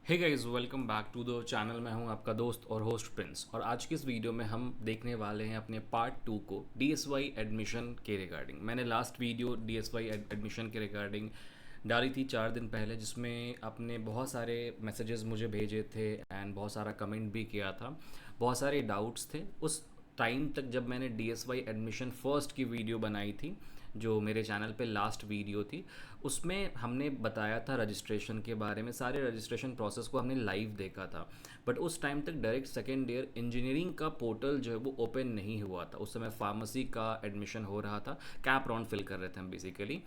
Hey guys, welcome back to the channel. मैं हूं आपका दोस्त और होस्ट प्रिंस, और आज की इस वीडियो में हम देखने वाले हैं अपने पार्ट 2 को डीएसवाई एडमिशन के रिगार्डिंग। मैंने लास्ट वीडियो डीएसवाई एडमिशन के रिगार्डिंग डाली थी 4 दिन पहले, जिसमें आपने बहुत सारे मैसेजेस मुझे भेजे थे एंड बहुत सारा कमेंट भी किया था। बहुत सारे डाउट्स थे उस टाइम तक जब मैंने डीएसवाई एडमिशन फर्स्ट की वीडियो बनाई थी, जो मेरे चैनल पे लास्ट वीडियो थी। उसमें हमने बताया था रजिस्ट्रेशन के बारे में, सारे रजिस्ट्रेशन प्रोसेस को हमने लाइव देखा था। बट उस टाइम तक डायरेक्ट सेकेंड ईयर इंजीनियरिंग का पोर्टल जो है वो ओपन नहीं हुआ था। उस समय फार्मेसी का एडमिशन हो रहा था, कैप राउंड फिल कर रहे थे हम बेसिकली।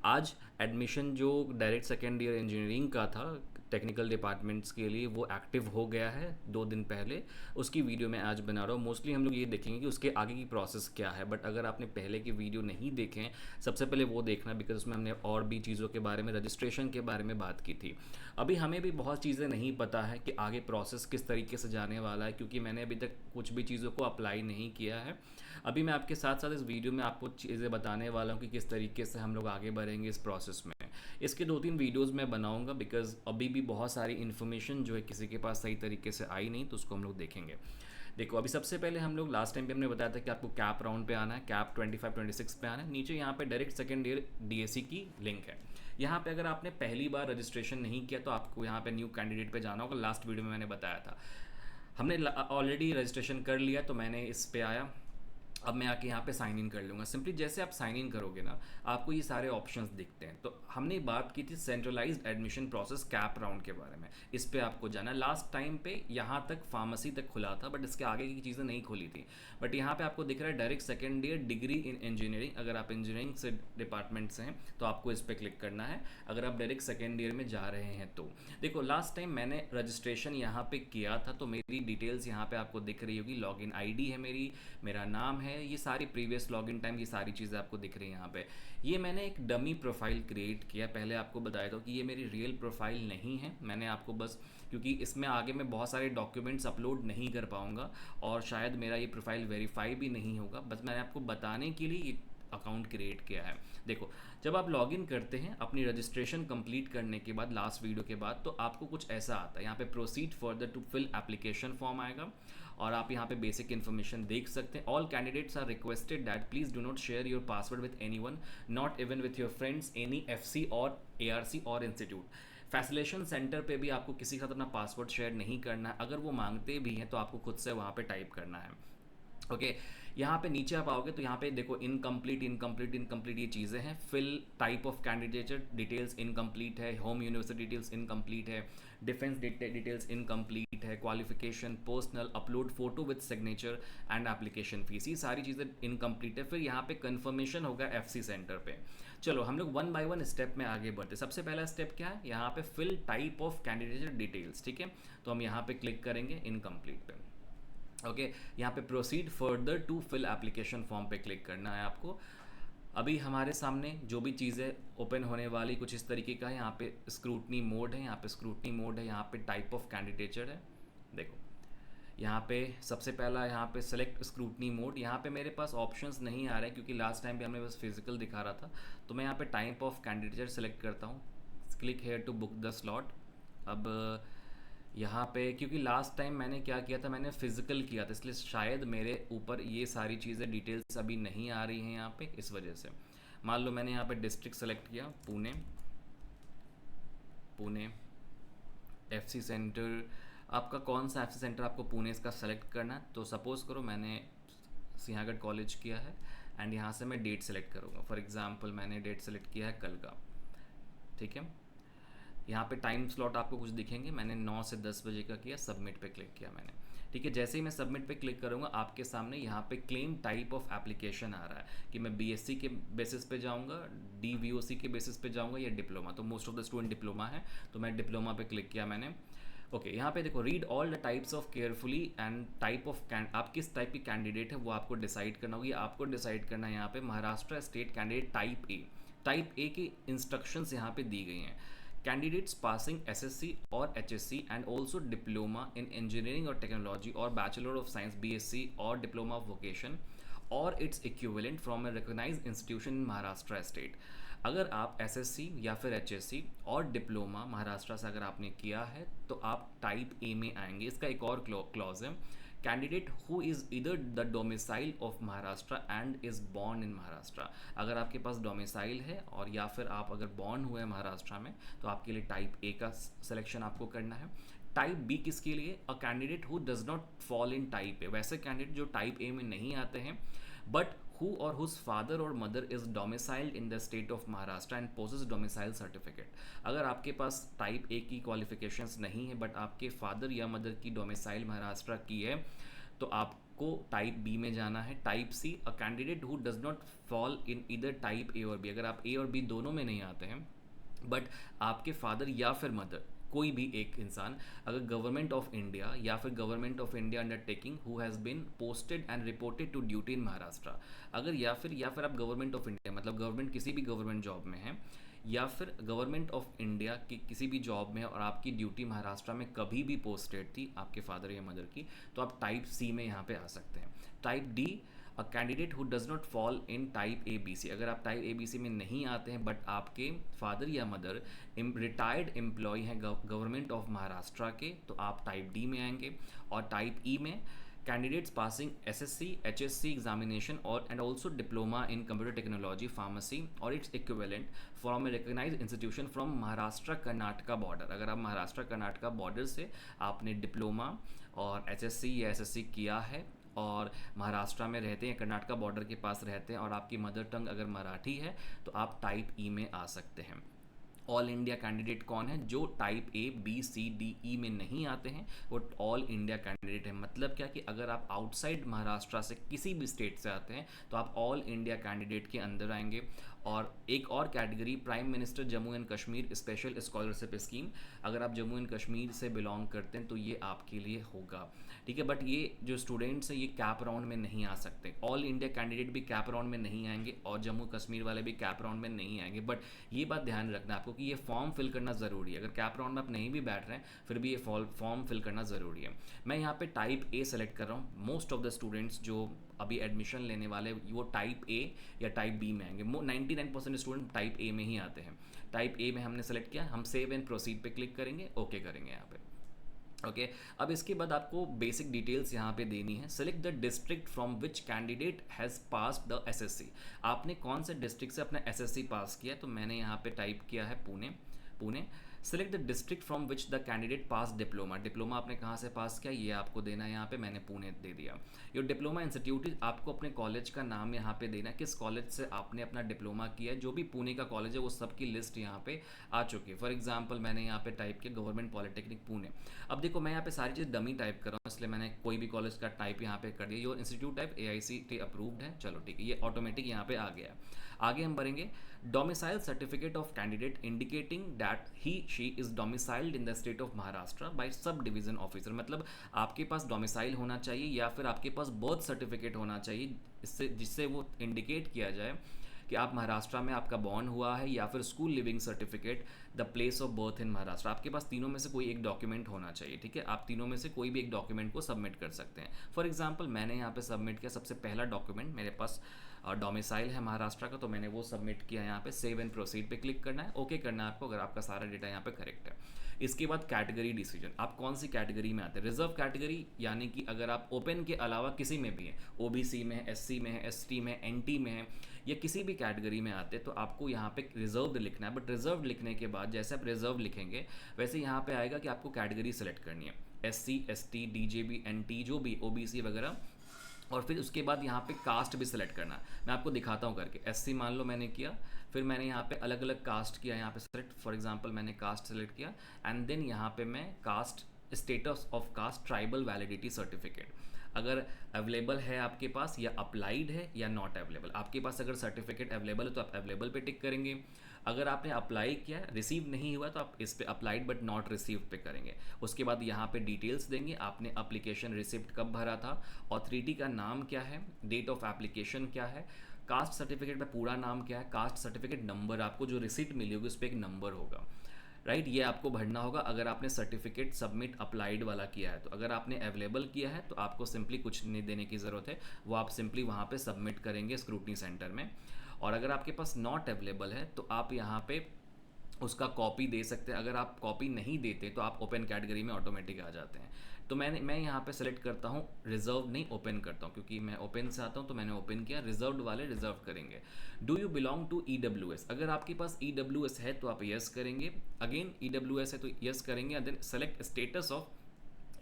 आज एडमिशन जो डायरेक्ट सेकेंड ईयर इंजीनियरिंग का था टेक्निकल डिपार्टमेंट्स के लिए, वो एक्टिव हो गया है 2 दिन पहले। उसकी वीडियो मैं आज बना रहा हूँ। मोस्टली हम लोग ये देखेंगे कि उसके आगे की प्रोसेस क्या है। बट अगर आपने पहले की वीडियो नहीं देखें, सबसे पहले वो देखना, बिकॉज उसमें हमने और भी चीज़ों के बारे में, रजिस्ट्रेशन के बारे में बात की थी। अभी हमें भी बहुत चीज़ें नहीं पता है कि आगे प्रोसेस किस तरीके से जाने वाला है, क्योंकि मैंने अभी तक कुछ भी चीज़ों को अप्लाई नहीं किया है। अभी मैं आपके साथ साथ इस वीडियो में आपको चीज़ें बताने वाला हूँ कि किस तरीके से हम लोग आगे बढ़ेंगे इस प्रोसेस में। इसके 2-3 वीडियोस मैं बनाऊंगा, बिकॉज अभी भी बहुत सारी इन्फॉर्मेशन जो है किसी के पास सही तरीके से आई नहीं, तो उसको हम लोग देखेंगे। देखो, अभी सबसे पहले हम लोग लास्ट टाइम पे हमने बताया था कि आपको कैप राउंड पे आना है, कैप 25-26 पे आना है। नीचे यहाँ पे डायरेक्ट सेकेंड ईयर डीएससी की लिंक है। यहाँ पे अगर आपने पहली बार रजिस्ट्रेशन नहीं किया तो आपको यहाँ पे न्यू कैंडिडेट पे जाना होगा। लास्ट वीडियो में मैंने बताया था। हमने ऑलरेडी रजिस्ट्रेशन कर लिया, तो मैंने इस पे आया। अब मैं आके यहाँ पे साइन इन कर लूँगा। सिंपली जैसे आप साइन इन करोगे ना, आपको ये सारे ऑप्शंस दिखते हैं। तो हमने बात की थी centralised admission process cap round के बारे में। इस पे आपको जाना। लास्ट टाइम पे यहाँ तक फार्मेसी तक खुला था, बट इसके आगे की चीज़ें नहीं खुली थी। बट यहाँ पे आपको दिख रहा है direct second year degree in engineering. अगर आप इंजीनियरिंग से डिपार्टमेंट से हैं तो आपको इस पर क्लिक करना है, अगर आप डायरेक्ट सेकेंड ईयर में जा रहे हैं तो। देखो, लास्ट टाइम मैंने रजिस्ट्रेशन यहाँ पे किया था, तो मेरी डिटेल्स यहाँ पे आपको दिख रही होगी। लॉगिन आईडी है मेरी, मेरा नाम है, ये सारी प्रीवियस लॉगिन टाइम, ये सारी चीज़ें आपको दिख रही हैं यहाँ पे। ये मैंने एक डमी प्रोफाइल क्रिएट किया। पहले आपको बताया था कि ये मेरी रियल प्रोफाइल नहीं है। मैंने आपको बस, क्योंकि इसमें आगे मैं बहुत सारे डॉक्यूमेंट्स अपलोड नहीं कर पाऊँगा और शायद मेरा ये प्रोफाइल वेरीफाई भी नहीं होगा, बस मैंने आपको बताने के लिए ये अकाउंट क्रिएट किया है। देखो, जब आप लॉगिन करते हैं अपनी रजिस्ट्रेशन कंप्लीट करने के बाद, लास्ट वीडियो के बाद, तो आपको कुछ ऐसा आता है। यहाँ पे proceed further to fill application form आएगा, और आप यहाँ पे बेसिक इन्फॉर्मेशन देख सकते हैं। All candidates are requested that please do not share your password with anyone, not even with your friends, any FC or ARC or institute. Facilitation centre पे भी आपको किसी के साथ अपना पासवर्ड शेयर नहीं करना है। अगर वो मांगते भी हैं तो आपको खुद से वहाँ पे टाइप करना है। ओके, यहाँ पे नीचे आप आओगे तो यहाँ पे देखो इनकम्प्लीट इनकम्प्लीट इनकम्प्लीट ये चीज़ें हैं। Fill type of candidature details incomplete है, होम यूनिवर्सिटी डिटेल्स इनकम्प्लीट है, डिफेंस डिटेल्स इनकम्प्लीट है, qualification personal, upload photo with signature and application fees, ये सारी चीज़ें इनकम्प्लीट है। फिर यहाँ पे कन्फर्मेशन होगा एफसी सेंटर पे। चलो हम लोग वन बाय वन स्टेप में आगे बढ़ते। सबसे पहला स्टेप क्या है, यहाँ पे fill type of candidature details. ठीक है, तो हम यहाँ पे क्लिक करेंगे इनकम्प्लीट पे। ओके, यहाँ पे proceed further to fill application form पे क्लिक करना है आपको। अभी हमारे सामने जो भी चीज़ें ओपन होने वाली कुछ इस तरीके का है। यहाँ पे स्क्रूटनी मोड है, यहाँ पे स्क्रूटनी मोड है, यहाँ पे टाइप ऑफ कैंडिडेचर है। देखो, यहाँ पे सबसे पहला यहाँ पे सेलेक्ट स्क्रूटनी मोड। यहाँ पे मेरे पास ऑप्शंस नहीं आ रहे क्योंकि लास्ट टाइम भी हमें बस फिजिकल दिखा रहा था। तो मैं यहाँ पे टाइप ऑफ कैंडिडेचर सेलेक्ट करता हूँ, click here to book the slot. अब यहाँ पे क्योंकि लास्ट टाइम मैंने क्या किया था, मैंने फिजिकल किया था, इसलिए शायद मेरे ऊपर ये सारी चीज़ें डिटेल्स अभी नहीं आ रही हैं यहाँ पे, इस वजह से। मान लो मैंने यहाँ पे डिस्ट्रिक्ट सेलेक्ट किया, पुणे, पुणे एफसी सेंटर। आपका कौन सा एफसी सेंटर आपको पुणे इसका सेलेक्ट करना है, तो सपोज़ करो मैंने सिंहागढ़ कॉलेज किया है एंड यहाँ से मैं डेट सेलेक्ट करूँगा। फॉर एग्जांपल मैंने डेट सेलेक्ट किया है कल का। ठीक है, यहाँ पे टाइम स्लॉट आपको कुछ दिखेंगे। मैंने 9 से 10 बजे का किया, सबमिट पे क्लिक किया मैंने। ठीक है, जैसे ही मैं सबमिट पे क्लिक करूँगा आपके सामने यहाँ पे क्लेम टाइप ऑफ एप्लीकेशन आ रहा है कि मैं बीएससी के बेसिस पे जाऊँगा, डीवीओसी के बेसिस पे जाऊँगा या डिप्लोमा। तो most of the student diploma है, तो मैं डिप्लोमा पे क्लिक किया मैंने। ओके, यहाँ पे देखो read all the types of carefully and type of आप किस टाइप की कैंडिडेट है वो आपको डिसाइड करना होगी। आपको डिसाइड करना है यहाँ पे Maharashtra state candidate type A. Type A की इंस्ट्रक्शंस यहाँ पे दी गई हैं। Candidates passing SSC or HSC and also diploma in engineering or technology or bachelor of science BSc or diploma of vocation or its equivalent from a recognized institution in Maharashtra state। अगर आप SSC या फिर HSC और diploma Maharashtra से अगर आपने किया है तो आप टाइप ए में आएंगे। इसका एक और क्लॉज है, कैंडिडेट हु इज़ इधर the domicile of Maharashtra and is born in Maharashtra. अगर आपके पास डोमिसाइल है और या फिर आप अगर बॉर्न हुए हैं महाराष्ट्र में तो आपके लिए टाइप ए का सिलेक्शन आपको करना है। टाइप बी किसके लिए? अ candidate who does not fall in type ए, वैसे कैंडिडेट जो टाइप ए में नहीं आते हैं but who or whose father or mother is domiciled in the state of Maharashtra and possesses domicile certificate। अगर आपके पास टाइप ए की क्वालिफिकेशंस नहीं है बट आपके फादर या मदर की डोमिसाइल महाराष्ट्र की है तो आपको टाइप बी में जाना है। Type C, a candidate who does not fall in इधर टाइप ए और बी। अगर आप ए और बी दोनों में नहीं आते हैं बट आपके फादर या फिर मदर कोई भी एक इंसान अगर गवर्नमेंट ऑफ इंडिया या फिर government of India undertaking who has been posted and reported to duty in Maharashtra, अगर या फिर आप गवर्नमेंट ऑफ इंडिया मतलब गवर्नमेंट किसी भी गवर्नमेंट जॉब में है या फिर गवर्नमेंट ऑफ इंडिया की किसी भी जॉब में और आपकी ड्यूटी महाराष्ट्र में कभी भी पोस्टेड थी आपके फादर या मदर की, तो आप टाइप सी में यहाँ पे आ सकते हैं। Type D, a candidate who does not fall in type A B C. अगर आप टाइप ए बी सी में नहीं आते हैं बट आपके फादर या मदर रिटायर्ड एम्प्लॉय हैं गवर्नमेंट ऑफ महाराष्ट्र के तो आप टाइप डी में आएंगे। और टाइप ई में candidates passing SSC HSC examination और and also diploma in computer technology pharmacy और its equivalent from a recognised institution from Maharashtra Karnataka border. अगर आप महाराष्ट्र कर्नाटका बॉर्डर से आपने डिप्लोमा और एचएससी या एसएससी किया है और महाराष्ट्र में रहते हैं, कर्नाटका बॉर्डर के पास रहते हैं और आपकी मदर टंग अगर मराठी है तो आप टाइप ई में आ सकते हैं। ऑल इंडिया कैंडिडेट कौन है? जो type A B C D E में नहीं आते हैं वो ऑल इंडिया कैंडिडेट है। मतलब क्या कि अगर आप आउटसाइड महाराष्ट्र से किसी भी स्टेट से आते हैं तो आप ऑल इंडिया कैंडिडेट के अंदर आएंगे। और एक और category prime minister Jammu and Kashmir special scholarship scheme, अगर आप जम्मू एंड कश्मीर से बिलोंग करते हैं तो ये आपके लिए होगा, ठीक है। बट ये जो स्टूडेंट्स हैं ये कैप राउंड में नहीं आ सकते। ऑल इंडिया कैंडिडेट भी कैप राउंड में नहीं आएंगे और जम्मू कश्मीर वाले भी कैप राउंड में नहीं आएंगे। बट ये बात ध्यान रखना आपको कि ये फॉर्म फिल करना ज़रूरी है। अगर कैप राउंड में आप नहीं भी बैठ रहे हैं फिर भी ये फॉर्म फिल करना ज़रूरी है। मैं यहाँ पे टाइप ए सेलेक्ट कर रहा हूँ। मोस्ट ऑफ द स्टूडेंट्स जो अभी एडमिशन लेने वाले वो टाइप ए या टाइप बी में आएंगे। 99% स्टूडेंट टाइप ए में ही आते हैं। टाइप ए में हमने सेलेक्ट किया, हम सेव एंड प्रोसीड पे क्लिक करेंगे, ओके करेंगे यहाँ पे। ओके अब इसके बाद आपको बेसिक डिटेल्स यहाँ पे देनी है। Select the district from which candidate has passed the assessee. आपने कौन से डिस्ट्रिक्ट से अपना एसएससी पास किया? तो मैंने यहाँ पे टाइप किया है Pune. Select the district from which the candidate pass diploma. Diploma आपने कहाँ से पास किया ये आपको देना है, यहाँ पे मैंने पुणे दे दिया। योर डिप्लोमा इंस्टीट्यूट, आपको अपने कॉलेज का नाम यहाँ पे देना है, किस कॉलेज से आपने अपना डिप्लोमा किया है। जो भी पुणे का कॉलेज है वो सबकी लिस्ट यहाँ पे आ चुकी है। फॉर एग्जाम्पल मैंने यहाँ पे टाइप किया गवर्नमेंट पॉलिटेक्निक पुणे। अब देखो मैं यहाँ पे सारी चीज़ डमी टाइप कर रहा हूँ इसलिए मैंने कोई भी कॉलेज का टाइप यहाँ पे कर दिया। Your institute type AICTE approved है, चलो ठीक है, ये ऑटोमेटिक यहाँ पे आ गया है। आगे हम बढ़ेंगे। Domicile certificate of candidate indicating that he she is domiciled in the state of Maharashtra by subdivision officer. मतलब आपके पास डोमिसाइल होना चाहिए या फिर आपके पास बर्थ सर्टिफिकेट होना चाहिए जिससे वो इंडिकेट किया जाए कि आप महाराष्ट्र में आपका बॉर्न हुआ है, या फिर school leaving certificate the place of birth in Maharashtra. आपके पास तीनों में से कोई एक डॉक्यूमेंट होना चाहिए, ठीक है। आप तीनों में से कोई भी एक डॉक्यूमेंट को सबमिट कर सकते हैं। फॉर एग्जांपल मैंने यहाँ पे सबमिट किया, सबसे पहला डॉक्यूमेंट मेरे पास डोमिसाइल है महाराष्ट्र का तो मैंने वो सबमिट किया। यहाँ पे सेव एंड प्रोसीड पे क्लिक करना है, ओके करना है आपको अगर आपका सारा डेटा यहाँ पे करेक्ट है। इसके बाद कैटेगरी डिसीजन, आप कौन सी कैटेगरी में आते हैं। रिजर्व कैटेगरी यानी कि अगर आप ओपन के अलावा किसी में भी हैं, OBC में है, SC में है, ST में है, NT में है या किसी भी कैटेगरी में आते तो आपको यहाँ पे रिजर्व लिखना है। बट रिजर्व लिखने के बाद जैसे आप रिजर्व लिखेंगे वैसे यहाँ पे आएगा कि आपको कैटेगरी सेलेक्ट करनी है, SC ST DJB NT जो भी OBC वगैरह, और फिर उसके बाद यहाँ पे कास्ट भी सिलेक्ट करना है। मैं आपको दिखाता हूँ करके। SC मान लो मैंने किया, फिर मैंने यहाँ पे अलग अलग कास्ट किया, यहाँ पे सेलेक्ट, फॉर एग्जांपल मैंने कास्ट सेलेक्ट किया एंड देन यहाँ पे मैं caste status of caste tribal validity certificate अगर अवेलेबल है आपके पास या अप्लाइड है या नॉट अवेलेबल। आपके पास अगर सर्टिफिकेट अवेलेबल है तो आप अवेलेबल पे टिक करेंगे। अगर आपने अप्लाई किया रिसीव नहीं हुआ तो आप इस पे अप्लाइड बट नॉट रिसीव्ड पे करेंगे। उसके बाद यहाँ पे डिटेल्स देंगे, आपने एप्लीकेशन रिसिप्ट कब भरा था, ऑथोरिटी का नाम क्या है, डेट ऑफ एप्लीकेशन क्या है, कास्ट सर्टिफिकेट में पूरा नाम क्या है, कास्ट सर्टिफिकेट नंबर, आपको जो रिसिप्ट मिली होगी उस पर एक नंबर होगा, राइट, ये आपको भरना होगा अगर आपने सर्टिफिकेट सबमिट अप्लाइड वाला किया है। तो अगर आपने अवेलेबल किया है तो आपको सिंपली कुछ नहीं देने की ज़रूरत है, वो आप सिंपली वहाँ पे सबमिट करेंगे स्क्रूटनी सेंटर में। और अगर आपके पास नॉट अवेलेबल है तो आप यहाँ पे उसका कॉपी दे सकते हैं। अगर आप कॉपी नहीं देते तो आप ओपन कैटेगरी में ऑटोमेटिक आ जाते हैं। तो मैं यहाँ पे सेलेक्ट करता हूँ रिजर्व, नहीं ओपन करता हूँ, क्योंकि मैं ओपन से आता हूँ तो मैंने ओपन किया। रिजर्व्ड वाले रिजर्व करेंगे। Do you belong to EWS, अगर आपके पास EWS है तो आप यस करेंगे। अगेन EWS है तो यस करेंगे। Then select status of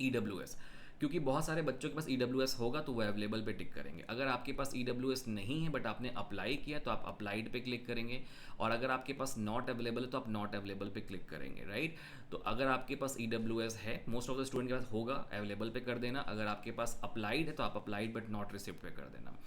EWS, क्योंकि बहुत सारे बच्चों के पास EWS होगा तो वो अवेलेबल पे टिक करेंगे। अगर आपके पास EWS नहीं है बट आपने अप्लाई किया तो आप अप्लाइड पे क्लिक करेंगे। और अगर आपके पास नॉट अवेलेबल है तो आप नॉट अवेलेबल पे क्लिक करेंगे, राइट। तो अगर आपके पास EWS है, मोस्ट ऑफ द स्टूडेंट के पास होगा, अवेलेबल पे कर देना। अगर आपके पास अप्लाइड है तो आप अप्लाइड बट नॉट रिसिप्ट पे कर देना।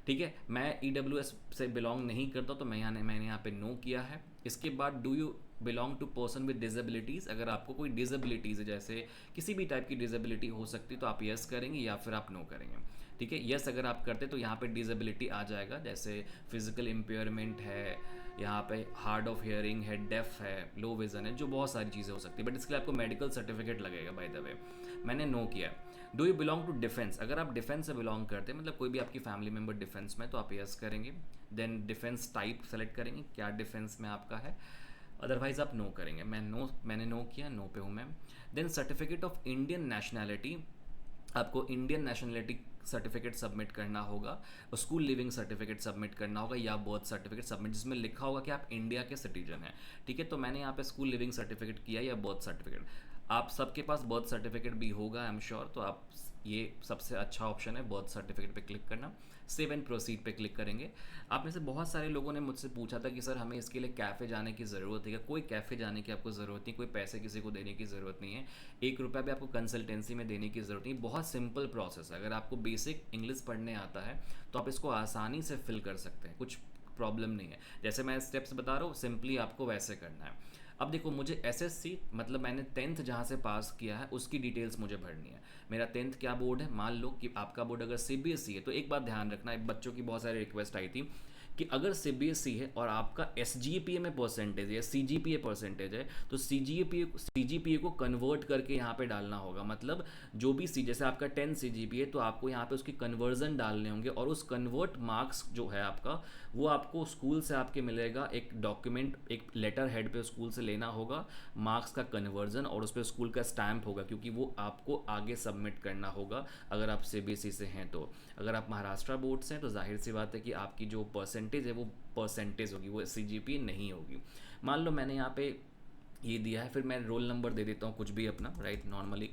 ठीक है, मैं EWS से बिलोंग नहीं करता तो मैंने यहाँ पे नो किया है। इसके बाद do you belong to person with disabilities, अगर आपको कोई डिजेबिलिटीज़ है, जैसे किसी भी टाइप की डिजेबिलिटी हो सकती है, तो आप यस करेंगे या फिर आप नो करेंगे। ठीक है, यस अगर आप करते तो यहाँ पे डिजेबिलिटी आ जाएगा, जैसे फिजिकल इम्पेयरमेंट है, यहाँ पे हार्ड ऑफ हियरिंग है, डेफ है, लो विजन है, जो बहुत सारी चीज़ें हो सकती है। बट इसके लिए आपको मेडिकल सर्टिफिकेट लगेगा, बाय द वे। मैंने नो किया। Do you belong to defence, अगर आप डिफेंस से बिलोंग करते हैं, मतलब कोई भी आपकी फैमिली मेम्बर डिफेंस में, तो आप यस करेंगे। देन डिफेंस टाइप सेलेक्ट करेंगे, क्या डिफेंस में आपका है, अदरवाइज आप नो करेंगे। मैंने नो किया, नो पे हूँ मैं। Then certificate of Indian nationality, आपको इंडियन नेशनलिटी सर्टिफिकेट सबमिट करना होगा, स्कूल लिविंग सर्टिफिकेट सबमिट करना होगा, या बर्थ सर्टिफिकेट सबमिट, जिसमें लिखा होगा कि आप इंडिया के सिटीजन हैं। ठीक है, तो मैंने यहाँ पे स्कूल लिविंग सर्टिफिकेट किया या बर्थ सर्टिफिकेट। आप सबके पास बर्थ सर्टिफिकेट भी होगा, आई एम श्योर, तो आप ये सबसे अच्छा ऑप्शन है बर्थ सर्टिफिकेट पे क्लिक करना। सेव एंड प्रोसीड पे क्लिक करेंगे। आप में से बहुत सारे लोगों ने मुझसे पूछा था कि सर हमें इसके लिए कैफ़े जाने की ज़रूरत है क्या? कोई कैफ़े जाने की आपको ज़रूरत नहीं, कोई पैसे किसी को देने की ज़रूरत नहीं है, 1 रुपया भी आपको कंसल्टेंसी में देने की ज़रूरत नहीं। बहुत सिंपल प्रोसेस है। अगर आपको बेसिक इंग्लिश पढ़ने आता है तो आप इसको आसानी से फिल कर सकते हैं, कुछ प्रॉब्लम नहीं है। जैसे मैं स्टेप्स बता रहा हूँ, सिंपली आपको वैसे करना है। अब देखो, मुझे SSC मतलब मैंने 10th जहाँ से पास किया है उसकी डिटेल्स मुझे भरनी है। मेरा 10th क्या बोर्ड है, मान लो कि आपका बोर्ड अगर CBSE है, तो एक बात ध्यान रखना, एक बच्चों की बहुत सारी रिक्वेस्ट आई थी कि अगर CBSE है और आपका SGPA में परसेंटेज है या CGPA परसेंटेज है, तो CGPA को कन्वर्ट करके यहाँ पे डालना होगा। मतलब जो भी जैसे आपका 10 CGPA, तो आपको यहाँ पे उसकी कन्वर्जन डालने होंगे, और उस कन्वर्ट मार्क्स जो है आपका, वो आपको स्कूल से आपके मिलेगा एक डॉक्यूमेंट, एक लेटर हेड पे स्कूल से लेना होगा मार्क्स का कन्वर्जन, और उस पर स्कूल का स्टैंप होगा, क्योंकि वो आपको आगे सबमिट करना होगा अगर आप CBSE से हैं। तो अगर आप महाराष्ट्र बोर्ड से हैं तो जाहिर सी बात है कि आपकी जो परसेंटेज है वो परसेंटेज होगी, वो CGPA नहीं होगी। मान लो मैंने यहाँ पे ये दिया है, फिर मैं रोल नंबर दे देता हूँ कुछ भी अपना, राइट। नॉर्मली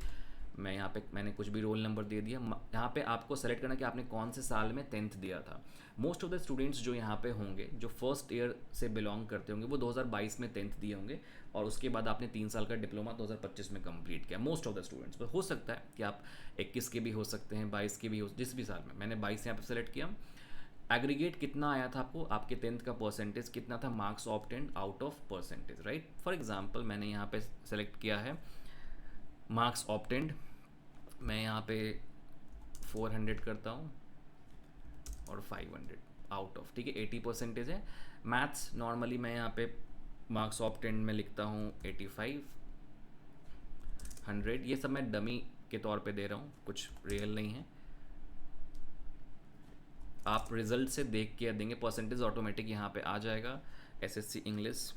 मैं यहाँ पे मैंने कुछ भी रोल नंबर दे दिया। यहाँ पे आपको सेलेक्ट करना कि आपने कौन से साल में 10th दिया था। मोस्ट ऑफ द स्टूडेंट्स जो यहाँ पे होंगे, जो फर्स्ट ईयर से बिलोंग करते होंगे, वो 2022 में 10th दिए होंगे, और उसके बाद आपने 3 साल का डिप्लोमा 2025 में कंप्लीट किया। मोस्ट ऑफ द स्टूडेंट्स, पर हो सकता है कि आप 21 के भी हो सकते हैं, 22 के भी हो, जिस भी साल में। मैंने 22 यहाँ पे सेलेक्ट किया। एग्रीगेट कितना आया था आपको, आपके 10th का परसेंटेज कितना था, marks obtained out of percentage, right. For example मैंने यहाँ पे सेलेक्ट किया है मार्क्स ऑब्टेन्ड, मैं यहाँ पे 400 करता हूँ और 500 आउट ऑफ, ठीक है, 80 परसेंटेज है। मैथ्स नॉर्मली मैं यहाँ पे मार्क्स ऑब्टेन्ड में लिखता हूँ 85, 100, ये सब मैं डमी के तौर पे दे रहा हूँ, कुछ रियल नहीं है। आप रिजल्ट से देख के देंगे, परसेंटेज ऑटोमेटिक यहाँ पे आ जाएगा। SSC English,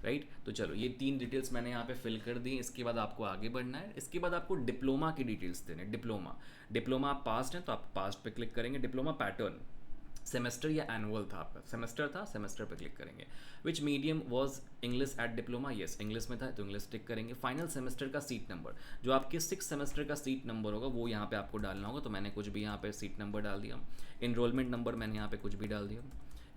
right. तो चलो, ये 3 डिटेल्स मैंने यहाँ पे फिल कर दी। इसके बाद आपको आगे बढ़ना है। इसके बाद आपको डिप्लोमा की डिटेल्स देने। डिप्लोमा आप पास्ट हैं तो आप पास्ट पे क्लिक करेंगे। डिप्लोमा पैटर्न सेमेस्टर या एनुअल था आपका, सेमेस्टर था, सेमेस्टर पे क्लिक करेंगे। विच medium was English at diploma, yes English में था तो इंग्लिश टिक करेंगे। फाइनल सेमेस्टर का सीट नंबर, जो आपके 6 सेमेस्टर का सीट नंबर होगा वो यहाँ पे आपको डालना होगा, तो मैंने कुछ भी यहाँ पे सीट नंबर डाल दिया। इनरोलमेंट नंबर मैंने यहाँ पे कुछ भी डाल दिया।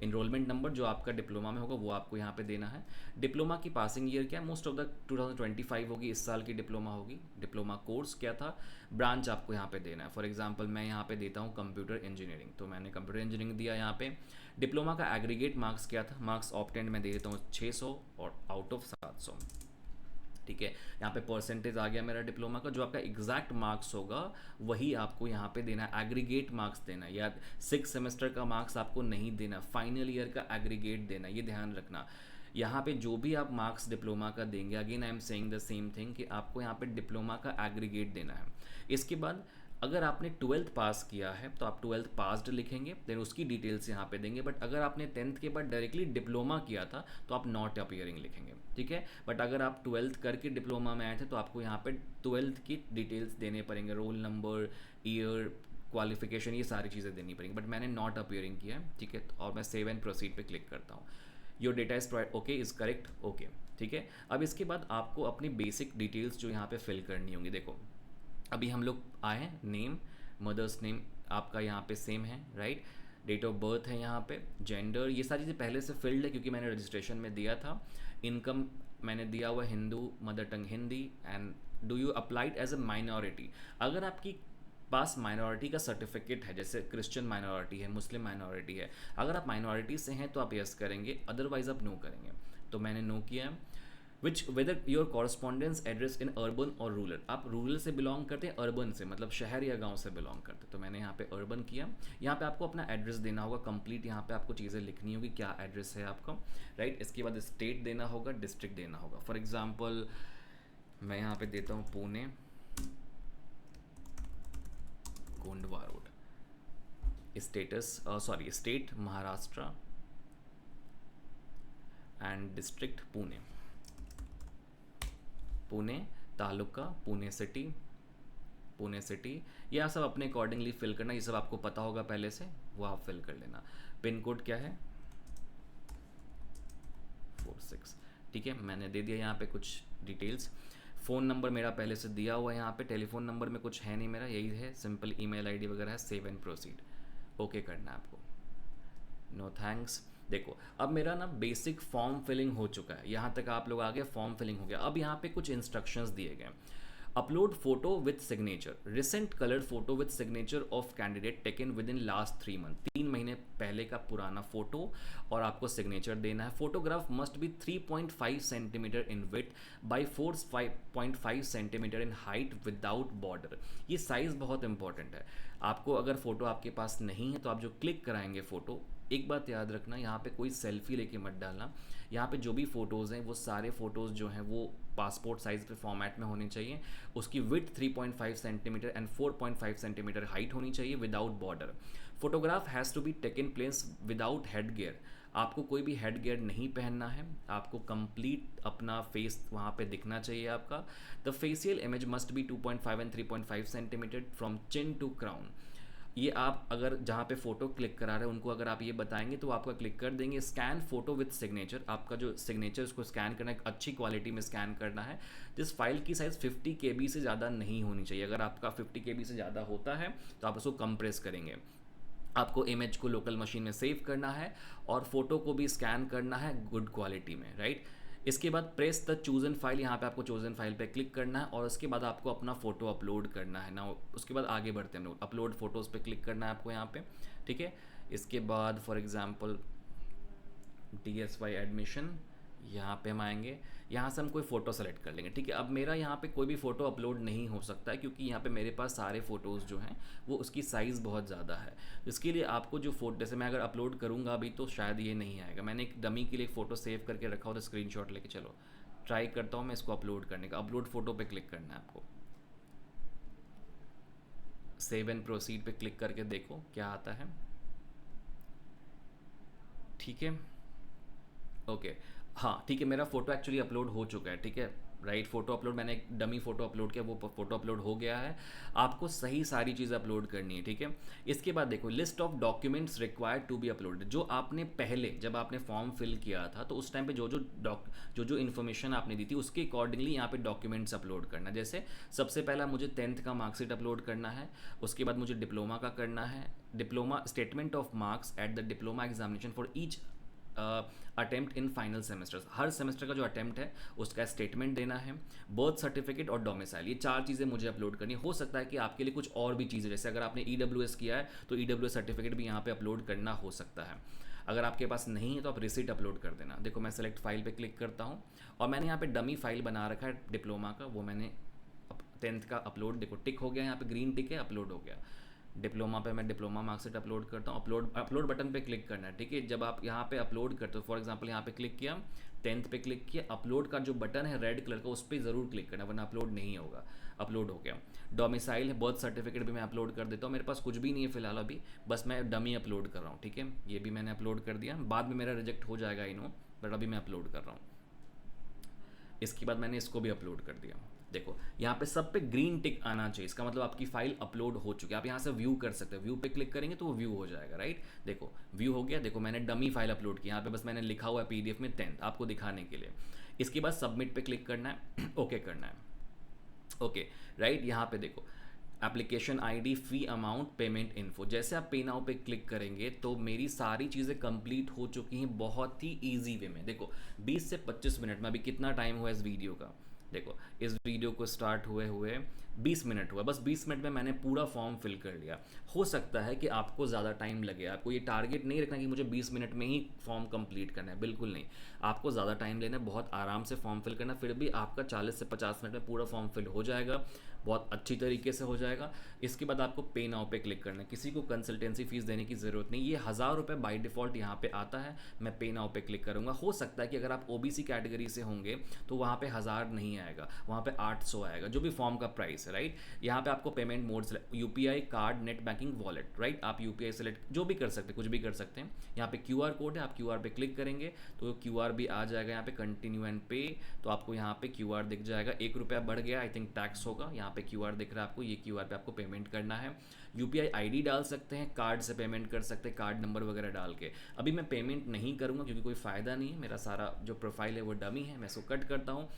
इनरोलमेंट नंबर जो आपका डिप्लोमा में होगा वो आपको यहाँ पे देना है। डिप्लोमा की पासिंग ईयर क्या है, मोस्ट ऑफ द 2025 होगी, इस साल की डिप्लोमा होगी। डिप्लोमा कोर्स क्या था, ब्रांच आपको यहाँ पे देना है। फॉर एग्जांपल मैं यहाँ पे देता हूँ कंप्यूटर इंजीनियरिंग, तो मैंने कंप्यूटर इंजीनियरिंग दिया यहाँ पे। डिप्लोमा का एग्रीगेट मार्क्स क्या था, मार्क्स ऑब्टेन्ड में दे देता हूँ 600 और आउट ऑफ 700, ठीक है। यहाँ पे परसेंटेज आ गया मेरा डिप्लोमा का। जो आपका एग्जैक्ट मार्क्स होगा वही आपको यहाँ पे देना है, एग्रीगेट मार्क्स देना है। या 6 सेमेस्टर का मार्क्स आपको नहीं देना, फाइनल ईयर का एग्रीगेट देना, ये ध्यान रखना। यहाँ पे जो भी आप मार्क्स डिप्लोमा का देंगे, again I am saying the same thing कि आपको यहाँ पे डिप्लोमा का एग्रीगेट देना है। इसके बाद अगर आपने 12th पास किया है तो आप 12th पास्ड लिखेंगे, देन उसकी डिटेल्स यहाँ पे देंगे। बट अगर आपने 10th के बाद डायरेक्टली डिप्लोमा किया था तो आप नॉट अपीयरिंग लिखेंगे, ठीक है। बट अगर आप 12th करके डिप्लोमा में आए थे तो आपको यहाँ पे 12th की डिटेल्स देने पड़ेंगे, रोल नंबर, ईयर, क्वालिफिकेशन, ये सारी चीज़ें देनी पड़ेंगी। बट मैंने नॉट अपीयरिंग किया है, ठीक है। और मैं सेव एंड प्रोसीड पे क्लिक करता हूँ। Your data is okay, is correct, okay, ठीक है। अब इसके बाद आपको अपनी बेसिक डिटेल्स जो यहाँ पे फिल करनी होंगी। देखो अभी हम लोग आए हैं, नेम, मदर्स नेम आपका यहाँ पे सेम है, राइट। डेट ऑफ बर्थ है यहाँ पे, जेंडर, ये सारी चीज़ें पहले से फिल्ड है क्योंकि मैंने रजिस्ट्रेशन में दिया था। इनकम मैंने दिया हुआ Hindu, mother tongue Hindi. And do you applied as a minority, अगर आपकी पास माइनॉरिटी का सर्टिफिकेट है, जैसे क्रिश्चियन माइनॉरिटी है, मुस्लिम माइनॉरिटी है, अगर आप माइनॉरिटी से हैं तो आप यस करेंगे, अदरवाइज आप नो करेंगे। तो मैंने नो किया है। Which whether your correspondence address in urban और रूरल, आप रूरल से बिलोंग करते हैं, अर्बन से मतलब शहर या गांव से बिलोंग करते हैं, तो मैंने यहाँ पे अर्बन किया। यहाँ पे आपको अपना एड्रेस देना होगा कंप्लीट, यहाँ पे आपको चीज़ें लिखनी होगी क्या एड्रेस है आपका, राइट। इसके बाद स्टेट देना होगा, डिस्ट्रिक्ट देना होगा। फॉर एग्जाम्पल मैं यहाँ पे देता हूँ Pune, Kondhwa road. Status sorry state Maharashtra and district Pune, Pune taluka, Pune city, Pune city. यह सब अपने अकॉर्डिंगली फिल करना, ये सब आपको पता होगा पहले से, वो आप फिल कर लेना। पिन कोड क्या है 46, ठीक है, मैंने दे दिया यहाँ पे कुछ डिटेल्स। फ़ोन नंबर मेरा पहले से दिया हुआ है यहाँ पे, टेलीफोन नंबर में कुछ है नहीं मेरा, यही है, सिंपल ईमेल आईडी वगैरह है। सेव एंड प्रोसीड, ओके करना है आपको, नो थैंक्स। देखो अब मेरा ना बेसिक फॉर्म फिलिंग हो चुका है, यहाँ तक आप लोग आ गए, फॉर्म फिलिंग हो गया। अब यहाँ पे कुछ इंस्ट्रक्शंस दिए गए। Upload photo with signature, recent coloured photo with signature of candidate taken with in last 3 month, 3 महीने पहले का पुराना फोटो और आपको सिग्नेचर देना है। Photograph must be 3.5 centimetre in width by 4.5 centimetre in height without border. ये साइज़ बहुत इंपॉर्टेंट है। आपको अगर फोटो आपके पास नहीं है तो आप जो क्लिक कराएंगे फ़ोटो, एक बात याद रखना, यहाँ पे कोई सेल्फी लेके मत डालना। यहाँ पे जो भी फ़ोटोज़ हैं वो सारे फ़ोटोज़ जो हैं वो पासपोर्ट साइज़ पे फॉर्मेट में होने चाहिए। उसकी width 3.5 centimetre and 4.5 centimetre height होनी चाहिए without border. Photograph has to be taken place without head gear, आपको कोई भी हेड गियर नहीं पहनना है, आपको कंप्लीट अपना फेस वहाँ पे दिखना चाहिए आपका। The facial image must be 2.5 and 3.5 centimetre from chin to crown. ये आप अगर जहाँ पे फ़ोटो क्लिक करा रहे हैं उनको अगर आप ये बताएंगे तो आपका क्लिक कर देंगे। स्कैन फोटो विथ सिग्नेचर, आपका जो सिग्नेचर उसको स्कैन करना है, अच्छी क्वालिटी में स्कैन करना है। जिस फाइल की साइज़ 50 KB से ज़्यादा नहीं होनी चाहिए, अगर आपका 50 KB से ज़्यादा होता है तो आप उसको कंप्रेस करेंगे। आपको इमेज को लोकल मशीन में सेव करना है और फोटो को भी स्कैन करना है गुड क्वालिटी में, राइट। इसके बाद प्रेस द चूजन फाइल, यहाँ पे आपको चूजन फाइल पे क्लिक करना है और उसके बाद आपको अपना फ़ोटो अपलोड करना है ना। उसके बाद आगे बढ़ते हैं हम लोग, अपलोड फोटोज़ पे क्लिक करना है आपको यहाँ पे, ठीक है। इसके बाद फॉर एग्जांपल DSY एडमिशन, यहाँ पे हम आएंगे, यहाँ से हम कोई फ़ोटो सेलेक्ट कर लेंगे, ठीक है। अब मेरा यहाँ पे कोई भी फ़ोटो अपलोड नहीं हो सकता है क्योंकि यहाँ पे मेरे पास सारे फ़ोटोज़ जो हैं वो उसकी साइज़ बहुत ज़्यादा है। इसके लिए आपको जो फ़ोटो, जैसे मैं अगर अपलोड करूँगा अभी तो शायद ये नहीं आएगा। मैंने एक डमी के लिए एक फ़ोटो सेव करके रखा हो तो स्क्रीनशॉट लेके चलो ट्राई करता हूँ मैं इसको अपलोड करने का। अपलोड फ़ोटो पर क्लिक करना है आपको, सेव एंड प्रोसीड पे क्लिक करके देखो क्या आता है, ठीक है, ओके। हाँ ठीक है, मेरा फ़ोटो एक्चुअली अपलोड हो चुका है, ठीक है, राइट। फ़ोटो अपलोड, मैंने एक डमी फ़ोटो अपलोड किया, वो फ़ोटो अपलोड हो गया है। आपको सही सारी चीज़ अपलोड करनी है, ठीक है। इसके बाद देखो list of documents required to be uploaded, जो आपने पहले जब आपने फॉर्म फिल किया था तो उस टाइम पे जो इन्फॉर्मेशन आपने दी थी उसके अकॉर्डिंगली यहाँ पे डॉक्यूमेंट्स अपलोड करना। जैसे सबसे पहला मुझे 10th का मार्कशीट अपलोड करना है, उसके बाद मुझे डिप्लोमा का करना है, diploma statement of marks at the diploma examination for each attempt in final semesters, her semester का जो अटेम्प्ट है उसका स्टेटमेंट देना है, बर्थ सर्टिफिकेट और डोमिसाइल, ये 4 चीज़ें मुझे अपलोड करनी है। हो सकता है कि आपके लिए कुछ और भी चीज़ें, जैसे अगर आपने EWS किया है तो EWS सर्टिफिकेट भी यहाँ पे अपलोड करना हो सकता है। अगर आपके पास नहीं है तो आप रिसीट अपलोड कर देना। देखो मैं सेलेक्ट फाइल पे क्लिक करता हूँ और मैंने यहाँ पे डमी फाइल बना रखा है डिप्लोमा का, वो मैंने 10th का अपलोड, देखो टिक हो गया, यहाँ पे ग्रीन टिक है, अपलोड हो गया। डिप्लोमा पे मैं डिप्लोमा मार्कशीट अपलोड करता हूँ। अपलोड बटन पे क्लिक करना है, ठीक है। जब आप यहाँ पे अपलोड करते हो, फॉर एग्जांपल यहाँ पे क्लिक किया, 10th पे क्लिक किया, अपलोड का जो बटन है रेड कलर का उस पर ज़रूर क्लिक करना, वरना अपलोड नहीं होगा। अपलोड हो गया। डोमिसाइल है, बर्थ सर्टिफिकेट भी मैं अपलोड कर देता हूँ। मेरे पास कुछ भी नहीं है फिलहाल अभी, बस मैं डमी अपलोड कर रहा हूँ, ठीक है। ये भी मैंने अपलोड कर दिया, बाद में मेरा रिजेक्ट हो जाएगा आई नो, बट अभी मैं अपलोड कर रहा हूँ। इसके बाद मैंने इसको भी अपलोड कर दिया। देखो यहाँ पे सब पे ग्रीन टिक आना चाहिए, इसका मतलब आपकी फाइल अपलोड हो चुकी है। आप यहाँ से व्यू कर सकते हो, व्यू पे क्लिक करेंगे तो वो व्यू हो जाएगा, राइट। देखो व्यू हो गया। देखो मैंने डमी फाइल अपलोड की, यहाँ पे बस मैंने लिखा हुआ है PDF में 10th आपको दिखाने के लिए। इसके बाद सबमिट पे क्लिक करना है, ओके करना है, ओके राइट। यहाँ पे देखो एप्लीकेशन आईडी, फी अमाउंट, पेमेंट इन्फो। जैसे आप पे नाउ पे क्लिक करेंगे तो मेरी सारी चीज़ें कंप्लीट हो चुकी हैं बहुत ही इजी वे में। देखो 20 से 25 मिनट में, अभी कितना टाइम हुआ इस वीडियो का, देखो इस वीडियो को स्टार्ट हुए हुए 20 मिनट हुआ, बस 20 मिनट में मैंने पूरा फॉर्म फिल कर लिया। हो सकता है कि आपको ज़्यादा टाइम लगे, आपको ये टारगेट नहीं रखना कि मुझे 20 मिनट में ही फॉर्म कंप्लीट करना है, बिल्कुल नहीं। आपको ज़्यादा टाइम लेना है, बहुत आराम से फॉर्म फिल करना, फिर भी आपका 40 से 50 मिनट में पूरा फॉर्म फिल हो जाएगा, बहुत अच्छी तरीके से हो जाएगा। इसके बाद आपको पे नाउ पे क्लिक करना है, किसी को कंसल्टेंसी फीस देने की ज़रूरत नहीं। ये 1000 रुपये बाई डिफ़ॉल्ट यहाँ पे आता है। मैं पे नाउ पे क्लिक करूँगा। हो सकता है कि अगर आप OBC कैटेगरी से होंगे तो वहाँ पे 1000 नहीं आएगा, वहाँ पे 800 आएगा, जो भी फॉर्म का प्राइस है, राइट। यहाँ पे आपको payment mode UPI, card, net banking, wallet, right. आप UPI सेलेक्ट जो भी कर सकते हैं, कुछ भी कर सकते हैं। यहाँ पे QR कोड है, आप QR पे क्लिक करेंगे तो QR भी आ जाएगा। यहाँ पे कंटिन्यू एंड पे, तो आपको यहाँ पे QR दिख जाएगा। 1 रुपया बढ़ गया, आई थिंक टैक्स होगा। यहाँ पे QR दिख रहा है आपको, ये QR पे आपको पेमेंट करना है। UPI ID डाल सकते हैं, कार्ड से पेमेंट कर सकते हैं, कार्ड नंबर वगैरह डाल के। अभी मैं पेमेंट नहीं करूँगा क्योंकि कोई फ़ायदा नहीं है, मेरा सारा जो प्रोफाइल है वो डमी है, मैं इसको कट करता हूँ।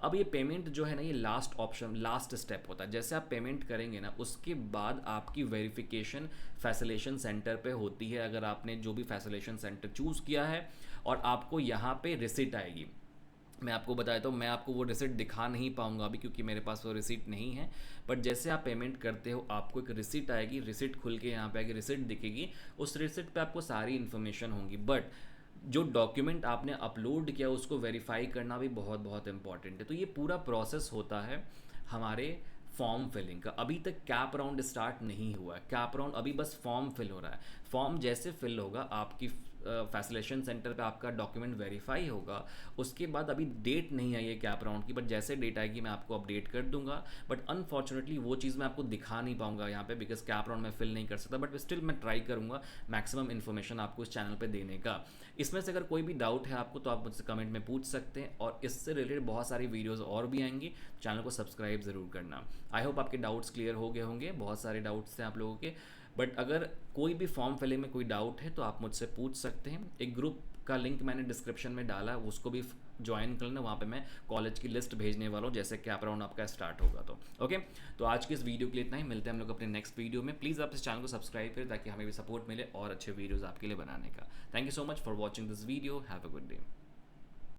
अब ये पेमेंट जो है ना, ये लास्ट ऑप्शन, लास्ट स्टेप होता है। जैसे आप पेमेंट करेंगे ना, उसके बाद आपकी वेरिफिकेशन फैसिलेशन सेंटर पे होती है, अगर आपने जो भी फैसिलेशन सेंटर चूज़ किया है, और आपको यहाँ पे रिसिट आएगी। मैं आपको बताया तो मैं आपको वो रिसिट दिखा नहीं पाऊंगा अभी क्योंकि मेरे पास वो रिसिट नहीं है, बट जैसे आप पेमेंट करते हो आपको एक रिसिट आएगी, रिसिट खुल के यहाँ पे आगे रिसिट दिखेगी, उस रिसिट पे आपको सारी इन्फॉर्मेशन होंगी। बट जो डॉक्यूमेंट आपने अपलोड किया उसको वेरीफाई करना भी बहुत बहुत इंपॉर्टेंट है। तो ये पूरा प्रोसेस होता है हमारे फॉर्म फिलिंग का। अभी तक कैप राउंड स्टार्ट नहीं हुआ है, कैप राउंड अभी बस फॉर्म फिल हो रहा है। फॉर्म जैसे फिल होगा, आपकी फैसिलेशन सेंटर पे आपका डॉक्यूमेंट वेरीफाई होगा, उसके बाद अभी डेट नहीं आई है कैप राउंड की, बट जैसे डेट आएगी मैं आपको अपडेट कर दूंगा। बट अनफॉर्चुनेटली वो चीज़ मैं आपको दिखा नहीं पाऊंगा यहाँ पे, बिकॉज कैप राउंड में फिल नहीं कर सकता, बट स्टिल मैं ट्राई करूँगा मैक्सिमम इन्फॉर्मेशन आपको इस चैनल पर देने का। इसमें से अगर कोई भी डाउट है आपको तो आप मुझसे कमेंट में पूछ सकते हैं, और इससे रिलेटेड बहुत सारी वीडियोज़ और भी आएंगी, चैनल को सब्सक्राइब ज़रूर करना। आई होप आपके डाउट्स क्लियर हो गए होंगे, बहुत सारे डाउट्स थे आप लोगों के। बट अगर कोई भी फॉर्म फिलिंग में कोई डाउट है तो आप मुझसे पूछ सकते हैं। एक ग्रुप का लिंक मैंने डिस्क्रिप्शन में डाला है, उसको भी ज्वाइन कर लेना, वहाँ पे मैं कॉलेज की लिस्ट भेजने वाला हूँ जैसे कैप राउंड आपका स्टार्ट होगा। तो ओके, तो आज की इस वीडियो के लिए इतना ही, मिलते हैं हम लोग अपने नेक्स्ट वीडियो में। प्लीज़ आप इस चैनल को सब्सक्राइब करें ताकि हमें भी सपोर्ट मिले और अच्छे वीडियोज़ आपके लिए बनाने का। Thank you so much for watching this video, have a good day.